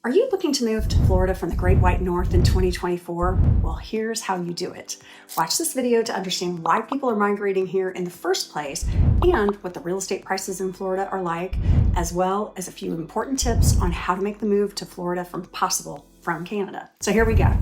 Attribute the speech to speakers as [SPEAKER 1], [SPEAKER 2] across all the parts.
[SPEAKER 1] Are you looking to move to Florida from the Great White North in 2024? Well, here's how you do it. Watch this video to understand why people are migrating here in the first place and what the real estate prices in Florida are like, as well as a few important tips on how to make the move to Florida from Canada. So here we go.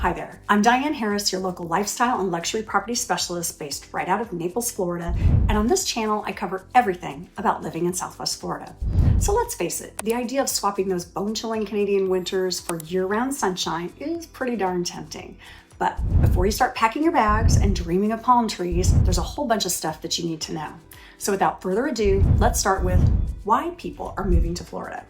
[SPEAKER 1] Hi there, I'm Diane Harris, your local lifestyle and luxury property specialist based right out of Naples, Florida, and on this channel I cover everything about living in Southwest Florida. So let's face it, the idea of swapping those bone-chilling Canadian winters for year-round sunshine is pretty darn tempting. But before you start packing your bags and dreaming of palm trees, there's a whole bunch of stuff that you need to know. So without further ado, let's start with why people are moving to Florida.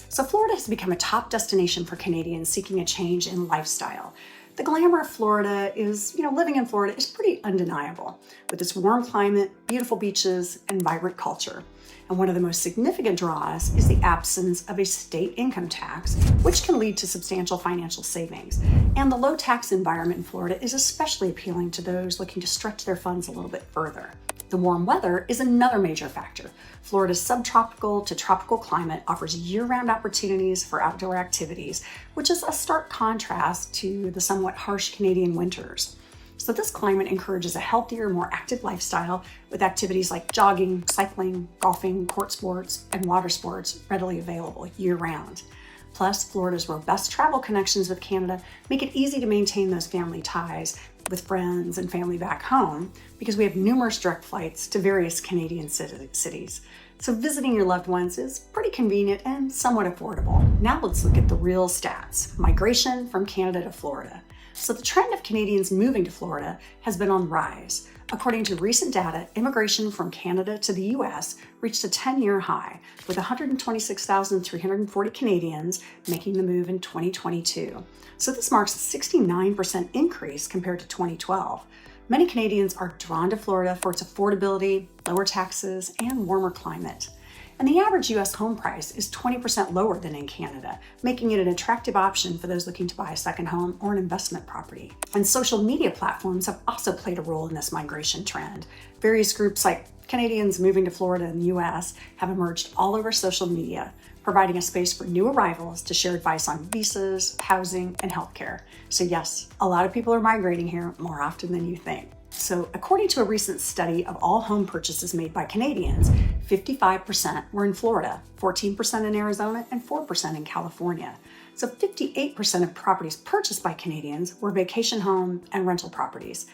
[SPEAKER 1] So Florida has become a top destination for Canadians seeking a change in lifestyle. The glamour of Florida is, living in Florida is pretty undeniable, with its warm climate, beautiful beaches, and vibrant culture. And one of the most significant draws is the absence of a state income tax, which can lead to substantial financial savings. And the low tax environment in Florida is especially appealing to those looking to stretch their funds a little bit further. The warm weather is another major factor. Florida's subtropical to tropical climate offers year-round opportunities for outdoor activities, which is a stark contrast to the somewhat harsh Canadian winters. So this climate encourages a healthier, more active lifestyle with activities like jogging, cycling, golfing, court sports, and water sports readily available year-round. Plus, Florida's robust travel connections with Canada make it easy to maintain those family ties with friends and family back home because we have numerous direct flights to various Canadian cities. So visiting your loved ones is pretty convenient and somewhat affordable. Now let's look at the real stats. Migration from Canada to Florida. So the trend of Canadians moving to Florida has been on the rise. According to recent data, immigration from Canada to the U.S. reached a 10-year high, with 126,340 Canadians making the move in 2022. So this marks a 69% increase compared to 2012. Many Canadians are drawn to Florida for its affordability, lower taxes, and warmer climate. And the average U.S. home price is 20% lower than in Canada, making it an attractive option for those looking to buy a second home or an investment property. And social media platforms have also played a role in this migration trend. Various groups like Canadians Moving to Florida in the U.S. have emerged all over social media, providing a space for new arrivals to share advice on visas, housing, and healthcare. So yes, a lot of people are migrating here more often than you think. So according to a recent study of all home purchases made by Canadians, 55% were in Florida, 14% in Arizona, and 4% in California. So 58% of properties purchased by Canadians were vacation home and rental properties.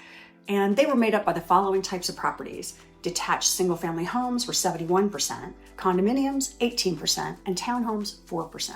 [SPEAKER 1] And they were made up by the following types of properties. Detached single-family homes were 71%, condominiums 18%, and townhomes 4%.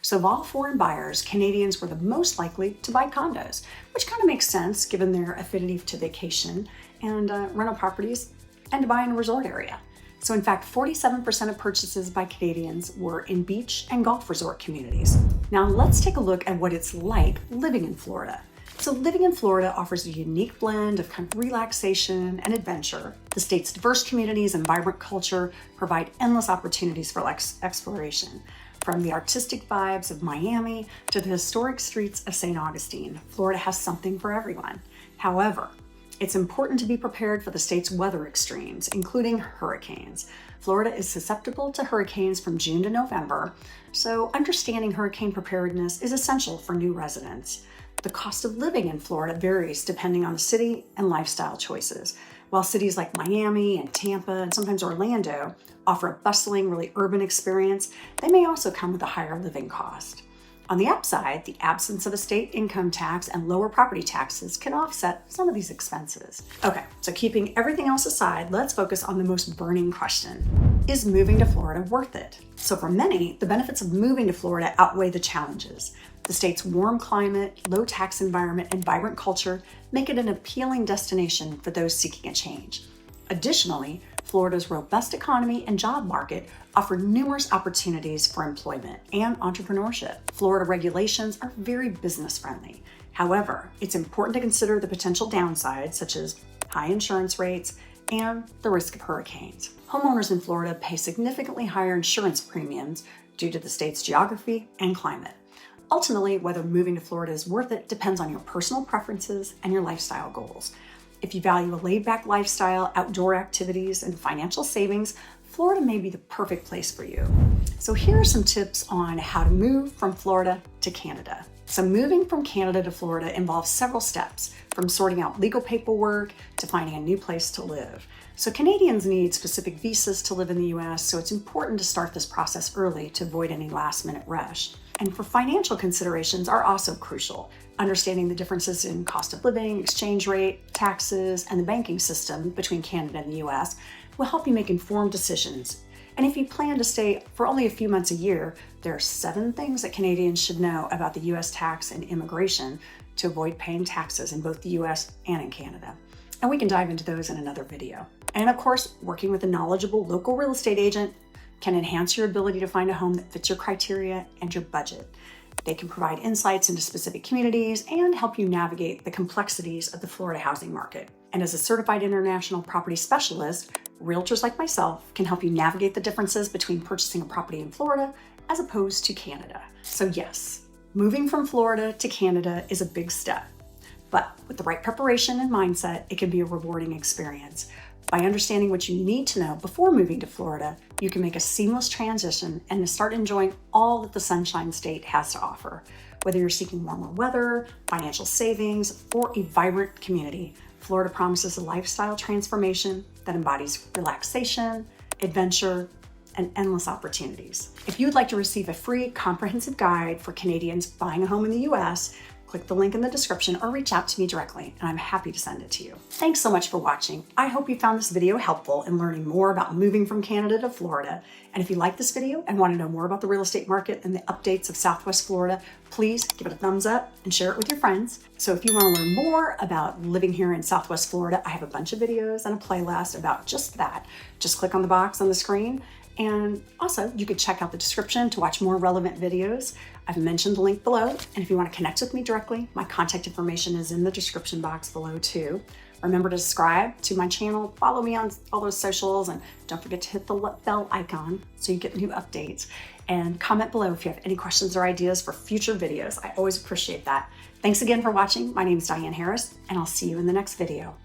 [SPEAKER 1] So of all foreign buyers, Canadians were the most likely to buy condos, which kind of makes sense given their affinity to vacation and rental properties and to buy in a resort area. So in fact, 47% of purchases by Canadians were in beach and golf resort communities. Now let's take a look at what it's like living in Florida. So living in Florida offers a unique blend of kind of relaxation and adventure. The state's diverse communities and vibrant culture provide endless opportunities for exploration. From the artistic vibes of Miami to the historic streets of St. Augustine, Florida has something for everyone. However, it's important to be prepared for the state's weather extremes, including hurricanes. Florida is susceptible to hurricanes from June to November, so understanding hurricane preparedness is essential for new residents. The cost of living in Florida varies depending on the city and lifestyle choices. While cities like Miami and Tampa and sometimes Orlando offer a bustling, really urban experience, they may also come with a higher living cost. On the upside, the absence of a state income tax and lower property taxes can offset some of these expenses. Okay, so keeping everything else aside, let's focus on the most burning question. Is moving to Florida worth it? So for many, the benefits of moving to Florida outweigh the challenges. The state's warm climate, low tax environment, and vibrant culture make it an appealing destination for those seeking a change. Additionally, Florida's robust economy and job market offer numerous opportunities for employment and entrepreneurship. Florida regulations are very business-friendly. However, it's important to consider the potential downsides, such as high insurance rates and the risk of hurricanes. Homeowners in Florida pay significantly higher insurance premiums due to the state's geography and climate. Ultimately, whether moving to Florida is worth it depends on your personal preferences and your lifestyle goals. If you value a laid-back lifestyle, outdoor activities, and financial savings, Florida may be the perfect place for you. So here are some tips on how to move from Florida to Canada. So moving from Canada to Florida involves several steps, from sorting out legal paperwork to finding a new place to live. So Canadians need specific visas to live in the US, so it's important to start this process early to avoid any last-minute rush. And for financial considerations are also crucial. Understanding the differences in cost of living, exchange rate, taxes, and the banking system between Canada and the US will help you make informed decisions. And if you plan to stay for only a few months a year, there are 7 things that Canadians should know about the US tax and immigration to avoid paying taxes in both the US and in Canada. And we can dive into those in another video. And of course, working with a knowledgeable local real estate agent can enhance your ability to find a home that fits your criteria and your budget. They can provide insights into specific communities and help you navigate the complexities of the Florida housing market. And as a certified international property specialist, realtors like myself can help you navigate the differences between purchasing a property in Florida as opposed to Canada. So yes, moving from Florida to Canada is a big step, but with the right preparation and mindset, it can be a rewarding experience. By understanding what you need to know before moving to Florida, you can make a seamless transition and start enjoying all that the Sunshine State has to offer. Whether you're seeking warmer weather, financial savings, or a vibrant community, Florida promises a lifestyle transformation that embodies relaxation, adventure, and endless opportunities. If you would like to receive a free comprehensive guide for Canadians buying a home in the US, click the link in the description or reach out to me directly, and I'm happy to send it to you. Thanks so much for watching. I hope you found this video helpful in learning more about moving from Canada to Florida. And if you like this video and want to know more about the real estate market and the updates of Southwest Florida, please give it a thumbs up and share it with your friends. So if you want to learn more about living here in Southwest Florida, I have a bunch of videos and a playlist about just that. Just click on the box on the screen. And also, you could check out the description to watch more relevant videos. I've mentioned the link below, and if you want to connect with me directly, my contact information is in the description box below too. Remember to subscribe to my channel, follow me on all those socials, and don't forget to hit the bell icon so you get new updates. And comment below if you have any questions or ideas for future videos. I always appreciate that. Thanks again for watching. My name is Diane Harris, and I'll see you in the next video.